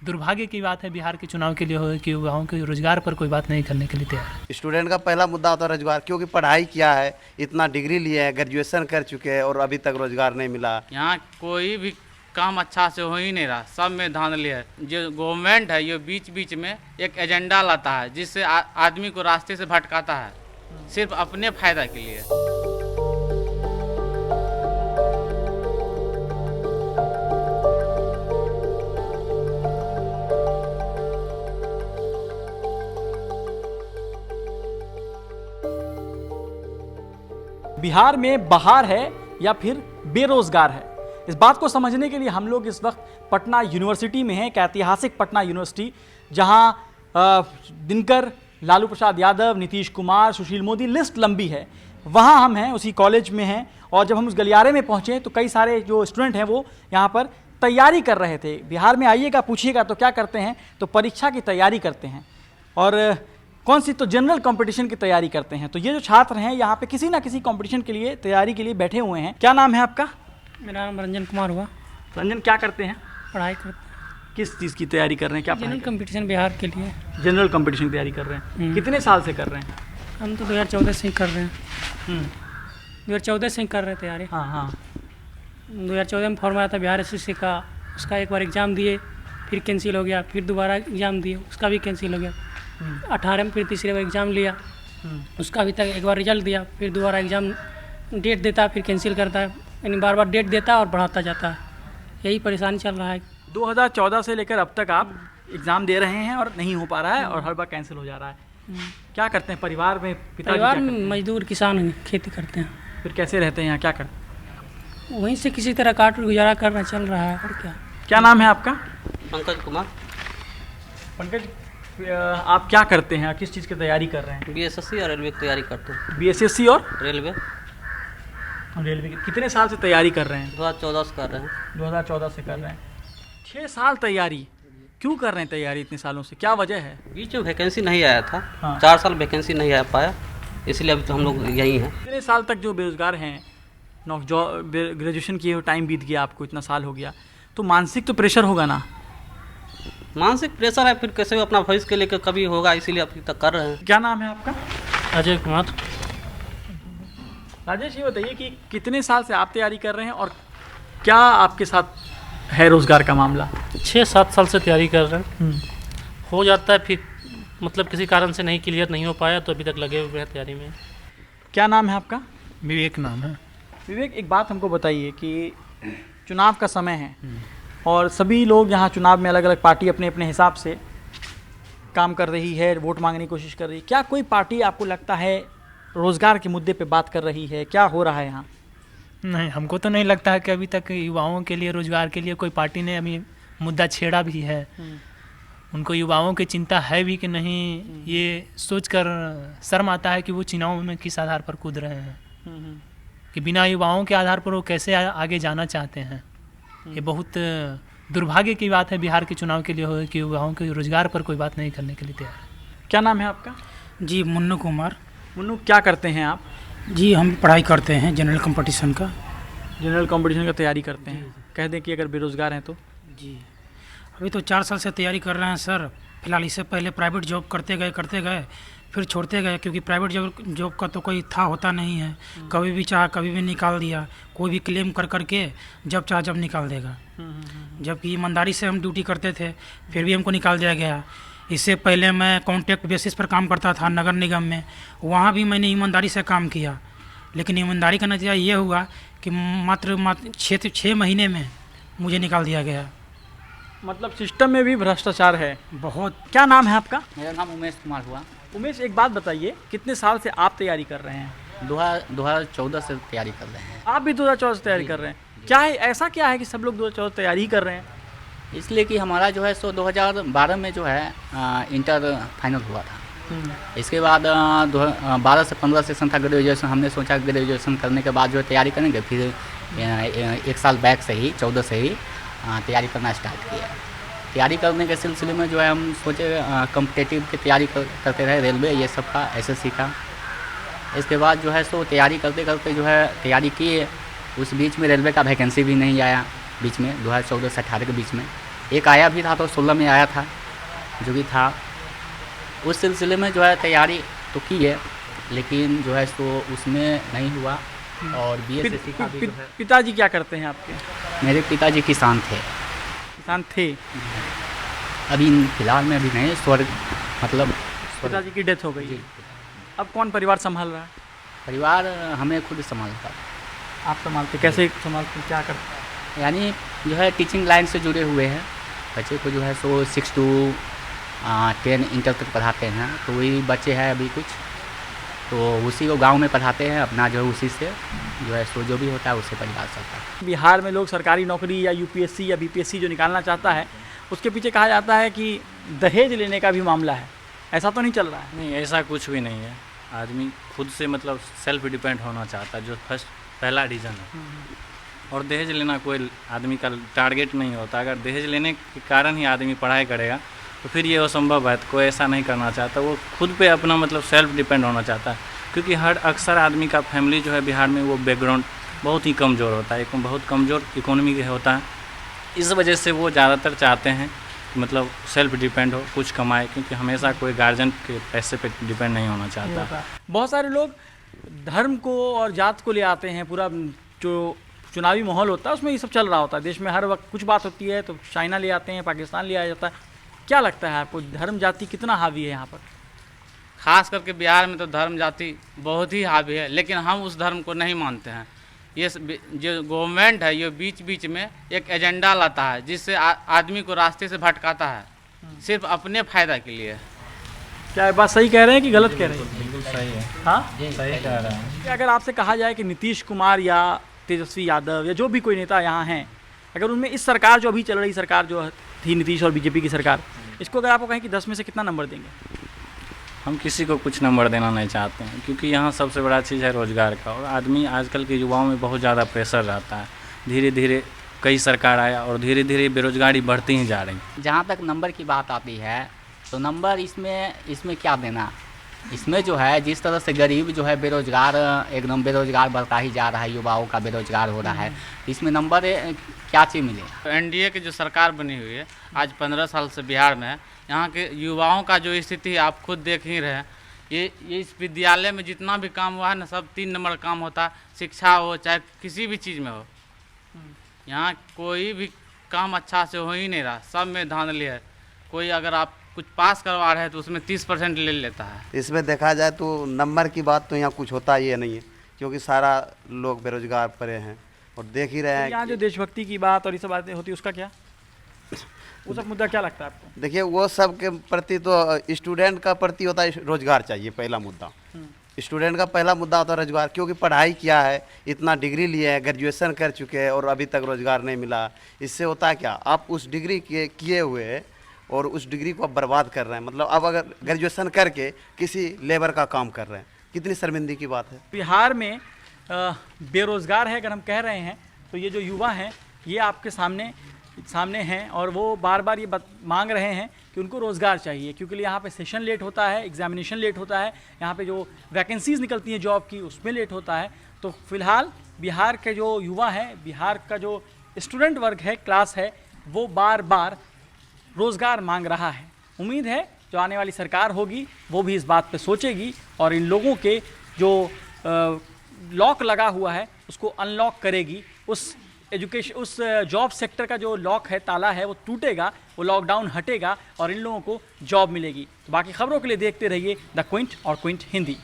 दुर्भाग्य की बात है बिहार के चुनाव के लिए हो कि युवाओं के रोजगार पर कोई बात नहीं करने के लिए तैयार है। स्टूडेंट का पहला मुद्दा होता है रोजगार, क्योंकि पढ़ाई किया है, इतना डिग्री लिए हैं, ग्रेजुएशन कर चुके हैं और अभी तक रोजगार नहीं मिला। यहाँ कोई भी काम अच्छा से हो ही नहीं रहा, सब में धांधली है। जो गवर्नमेंट है ये बीच बीच में एक एजेंडा लाता है जिससे आदमी को रास्ते से भटकाता है सिर्फ अपने फायदा के लिए। बिहार में बहार है या फिर बेरोजगार है, इस बात को समझने के लिए हम लोग इस वक्त पटना यूनिवर्सिटी में हैं, एक ऐतिहासिक पटना यूनिवर्सिटी जहां दिनकर, लालू प्रसाद यादव, नीतीश कुमार, सुशील मोदी, लिस्ट लंबी है। वहां हम हैं, उसी कॉलेज में हैं। और जब हम उस गलियारे में पहुंचे तो कई सारे जो स्टूडेंट हैं वो यहाँ पर तैयारी कर रहे थे। बिहार में आइएगा, पूछिएगा तो क्या करते हैं, तो परीक्षा की तैयारी करते हैं और कौन सी, तो जनरल कंपटीशन की तैयारी करते हैं। तो ये जो छात्र हैं यहाँ पे किसी ना किसी कंपटीशन के लिए, तैयारी के लिए बैठे हुए हैं। क्या नाम है आपका? मेरा नाम रंजन कुमार हुआ। रंजन, क्या करते हैं? पढ़ाई करते हैं। किस चीज़ की तैयारी कर रहे हैं? क्या जनरल कंपटीशन बिहार के लिए। जनरल कंपटीशन की तैयारी कर रहे हैं। कितने साल से कर रहे हैं? हम तो 2014 से ही कर रहे हैं। 2014 से ही कर रहे हैं तैयारी। हाँ हाँ। 2014 में फॉर्म आया था बिहार एसएससी का, उसका एक बार एग्ज़ाम दिए, फिर कैंसिल हो गया, फिर दोबारा एग्ज़ाम दिए, उसका भी कैंसिल हो गया। 18 में फिर तीसरे बार एग्ज़ाम लिया, उसका अभी तक एक बार रिजल्ट दिया, फिर दोबारा एग्ज़ाम डेट देता, फिर कैंसिल करता है, यानी बार बार डेट देता और बढ़ाता जाता है। यही परेशानी चल रहा है। 2014 से लेकर अब तक आप एग्ज़ाम दे रहे हैं और नहीं हो पा रहा है और हर बार कैंसिल हो जा रहा है। क्या करते हैं परिवार में? परिवार में मजदूर किसान खेती करते हैं। फिर कैसे रहते हैं यहाँ, क्या करते हैं? वहीं से किसी तरह काट गुजारा करना चल रहा है। और क्या नाम है आपका? पंकज कुमार। पंकज, आप क्या करते हैं, किस चीज़ की तैयारी कर रहे हैं? बीएसएससी और रेलवे की तैयारी करते हैं। बीएसएससी और रेलवे की कितने साल से तैयारी कर रहे हैं? 2014 से कर रहे हैं। 2014 से कर रहे हैं। 6 साल तैयारी क्यों कर रहे हैं? तैयारी इतने सालों से क्या वजह है? बीच में वैकेंसी नहीं आया था। हाँ। 4 साल वैकेंसी नहीं आ पाया, इसलिए अभी तो हम लोग यहीं हैं। इतने साल तक जो बेरोजगार हैं, ग्रेजुएशन किए हुए टाइम बीत गया, आपको इतना साल हो गया, तो मानसिक तो प्रेशर होगा ना? मानसिक प्रेशर है, फिर कैसे अपना भविष्य के लिए कभी होगा, इसीलिए अभी तक कर रहे हैं। क्या नाम है आपका? अजय कुमार। राजेश, ये बताइए कि कितने साल से आप तैयारी कर रहे हैं और क्या आपके साथ है रोजगार का मामला? 6-7 साल से तैयारी कर रहे हैं। हो जाता है, फिर मतलब किसी कारण से नहीं क्लियर नहीं हो पाया तो अभी तक लगे हुए हैं तैयारी में। क्या नाम है आपका? विवेक नाम है। विवेक, एक बात हमको बताइए कि चुनाव का समय है और सभी लोग यहाँ चुनाव में अलग अलग पार्टी अपने अपने हिसाब से काम कर रही है, वोट मांगने की कोशिश कर रही है। क्या कोई पार्टी आपको लगता है रोज़गार के मुद्दे पे बात कर रही है? क्या हो रहा है यहाँ? नहीं, हमको तो नहीं लगता है कि अभी तक युवाओं के लिए, रोजगार के लिए कोई पार्टी ने अभी मुद्दा छेड़ा भी है। उनको युवाओं की चिंता है भी कि नहीं, ये सोचकर शर्म आता है कि वो चुनाव में किस आधार पर कूद रहे हैं, कि बिना युवाओं के आधार पर वो कैसे आगे जाना चाहते हैं। ये बहुत दुर्भाग्य की बात है बिहार के चुनाव के लिए हो कि युवाओं के रोजगार पर कोई बात नहीं करने के लिए तैयार है। क्या नाम है आपका? जी, मुन्नू कुमार। मुन्नू, क्या करते हैं आप? जी, हम पढ़ाई करते हैं जनरल कंपटीशन का। जनरल कंपटीशन का तैयारी करते हैं। कह दें कि अगर बेरोज़गार हैं तो? जी, अभी तो 4 साल से तैयारी कर रहे हैं सर। फिलहाल इससे पहले प्राइवेट जॉब करते गए, फिर छोड़ते गए, क्योंकि प्राइवेट जॉब का तो कोई था होता नहीं है। कभी भी चाहा कभी भी निकाल दिया, कोई भी क्लेम कर करके जब चाहा जब निकाल देगा। जबकि ईमानदारी से हम ड्यूटी करते थे, फिर भी हमको निकाल दिया गया। इससे पहले मैं कॉन्ट्रैक्ट बेसिस पर काम करता था नगर निगम में, वहाँ भी मैंने ईमानदारी से काम किया, लेकिन ईमानदारी का नतीजा ये हुआ कि मात्र 6 महीने में मुझे निकाल दिया गया। मतलब सिस्टम में भी भ्रष्टाचार है बहुत। क्या नाम है आपका? मेरा नाम उमेश कुमार हुआ। उमेश, एक बात बताइए, कितने साल से आप तैयारी कर रहे हैं? 2014 से तैयारी कर रहे हैं। आप भी 2014 से तैयारी कर रहे हैं? क्या है, ऐसा क्या है कि सब लोग 2014 तैयारी ही कर रहे हैं? इसलिए कि हमारा जो है सो 2012 में जो है इंटर फाइनल हुआ था। इसके बाद 12 से 15 सेशन था ग्रेजुएशन। हमने सोचा ग्रेजुएशन करने के बाद जो है तैयारी करेंगे, फिर 1 साल बैक से ही 14 से ही तैयारी करना स्टार्ट किया। तैयारी करने के सिलसिले में जो है हम सोचे कॉम्पिटिटिव की तैयारी करते रहे, रेलवे ये सब का, एसएससी का। इसके बाद जो है सो तैयारी करते करते जो है तैयारी किए। उस बीच में रेलवे का वैकेंसी भी नहीं आया, बीच में 2014 से 18 के बीच में। एक आया भी था तो 16 में आया था, जो भी था उस सिलसिले में जो है तैयारी तो की है, लेकिन जो है तो उसमें नहीं हुआ। और बीएसएससी का भी जो है, पिताजी क्या करते हैं आपके? मेरे पिताजी किसान थे, किसान थे। अभी फिलहाल में अभी नहीं, स्वर्ग मतलब पिताजी की डेथ हो गई है। अब कौन परिवार संभाल रहा है? परिवार हमें खुद संभालता, आप संभालते? कैसे संभालते, क्या करते? यानी जो है टीचिंग लाइन से जुड़े हुए हैं। बच्चे को जो है सो 6 to 10 इंटर तक पढ़ाते हैं, तो वही बच्चे हैं अभी कुछ, तो उसी को गांव में पढ़ाते हैं अपना, जो है उसी से जो है सो जो भी होता है उससे परिवार चलता है। बिहार में लोग सरकारी नौकरी या यूपीएससी या बीपीएससी जो निकालना चाहता है, उसके पीछे कहा जाता है कि दहेज लेने का भी मामला है। ऐसा तो नहीं चल रहा है? नहीं, ऐसा कुछ भी नहीं है। आदमी खुद से मतलब सेल्फ डिपेंड होना चाहता है, जो पहला रीज़न है। और दहेज लेना कोई आदमी का टारगेट नहीं होता। अगर दहेज लेने के कारण ही आदमी पढ़ाई करेगा तो फिर ये असंभव है। तो कोई ऐसा नहीं करना चाहता, वो खुद पे अपना मतलब सेल्फ डिपेंड होना चाहता है। क्योंकि हर अक्सर आदमी का फैमिली जो है बिहार में वो बैकग्राउंड बहुत ही कमज़ोर होता है, एक बहुत कमज़ोर इकोनॉमी का होता है। इस वजह से वो ज़्यादातर चाहते हैं कि मतलब सेल्फ डिपेंड हो, कुछ कमाए, क्योंकि हमेशा कोई गार्जियन के पैसे पे डिपेंड नहीं होना चाहता। बहुत सारे लोग धर्म को और जात को ले आते हैं। पूरा जो चुनावी माहौल होता है उसमें ये सब चल रहा होता है। देश में हर वक्त कुछ बात होती है तो चाइना ले आते हैं, पाकिस्तान ले आया जाता है। क्या लगता है आपको, धर्म जाति कितना हावी है यहाँ पर? खास करके बिहार में तो धर्म जाति बहुत ही हावी है, लेकिन हम उस धर्म को नहीं मानते हैं। ये जो गवर्नमेंट है ये बीच बीच में एक एजेंडा लाता है जिससे आदमी को रास्ते से भटकाता है, सिर्फ अपने फ़ायदा के लिए। क्या ये बात सही कह रहे हैं कि गलत कह रहे हैं? बिल्कुल सही है। हाँ, सही कह रहे हैं। कि अगर आपसे कहा जाए कि नीतीश कुमार या तेजस्वी यादव या जो भी कोई नेता यहाँ हैं, अगर उनमें इस सरकार जो अभी चल रही सरकार जो थी नीतीश और बीजेपी की सरकार, इसको अगर आपको कहें कि 10 में से कितना नंबर देंगे? हम किसी को कुछ नंबर देना नहीं चाहते हैं, क्योंकि यहाँ सबसे बड़ा चीज़ है रोज़गार का। और आदमी आजकल के युवाओं में बहुत ज़्यादा प्रेशर रहता है। धीरे धीरे कई सरकार आया और धीरे धीरे बेरोजगारी बढ़ती ही जा रही। जहाँ तक नंबर की बात आती है तो नंबर इसमें क्या देना, इसमें जो है जिस तरह से गरीब जो है बेरोजगार, एकदम बेरोजगार बढ़ता ही जा रहा है, युवाओं का बेरोजगार हो रहा है, इसमें नंबर क्या चीज़ मिलेगा? एनडीए की जो सरकार बनी हुई है आज 15 साल से बिहार में है, यहाँ के युवाओं का जो स्थिति है आप खुद देख ही रहे हैं। ये इस विद्यालय में जितना भी काम हुआ है ना, सब 3 नंबर काम होता है, शिक्षा हो चाहे किसी भी चीज़ में हो। यहाँ कोई भी काम अच्छा से हो ही नहीं रहा, सब में धांधली है। कोई अगर आप कुछ पास करवा रहे हैं तो उसमें 30% ले लेता है। इसमें देखा जाए तो नंबर की बात तो यहाँ कुछ होता ही नहीं है, क्योंकि सारा लोग बेरोजगार पड़े हैं और देख ही रहे हैं। यहाँ जो देशभक्ति की बात और ये सब बातें होती है उसका क्या, वो सब मुद्दा क्या लगता है आपको? देखिए वो सब के प्रति तो स्टूडेंट का प्रति होता है रोजगार चाहिए, पहला मुद्दा। स्टूडेंट का पहला मुद्दा होता है रोजगार, क्योंकि पढ़ाई किया है, इतना डिग्री लिए है, ग्रेजुएशन कर चुके हैं और अभी तक रोजगार नहीं मिला। इससे होता है क्या, आप उस डिग्री किए हुए और उस डिग्री को आप बर्बाद कर रहे हैं। मतलब अब अगर ग्रेजुएशन करके किसी लेबर का काम कर रहे हैं, कितनी शर्मिंदगी की बात है। बिहार में बेरोजगार है अगर हम कह रहे हैं तो ये जो युवा हैं ये आपके सामने हैं और वो बार बार ये मांग रहे हैं कि उनको रोज़गार चाहिए, क्योंकि यहाँ पे सेशन लेट होता है, एग्जामिनेशन लेट होता है, यहाँ पे जो वैकेंसीज़ निकलती हैं जॉब की उसमें लेट होता है। तो फिलहाल बिहार के जो युवा हैं, बिहार का जो स्टूडेंट वर्ग है, क्लास है, वो बार बार रोज़गार मांग रहा है। उम्मीद है जो आने वाली सरकार होगी वो भी इस बात पे सोचेगी और इन लोगों के जो लॉक लगा हुआ है उसको अनलॉक करेगी। उस जॉब सेक्टर का जो लॉक है, ताला है, वो टूटेगा, वो लॉकडाउन हटेगा और इन लोगों को जॉब मिलेगी। बाकी खबरों के लिए देखते रहिए द क्विंट और क्विंट हिंदी।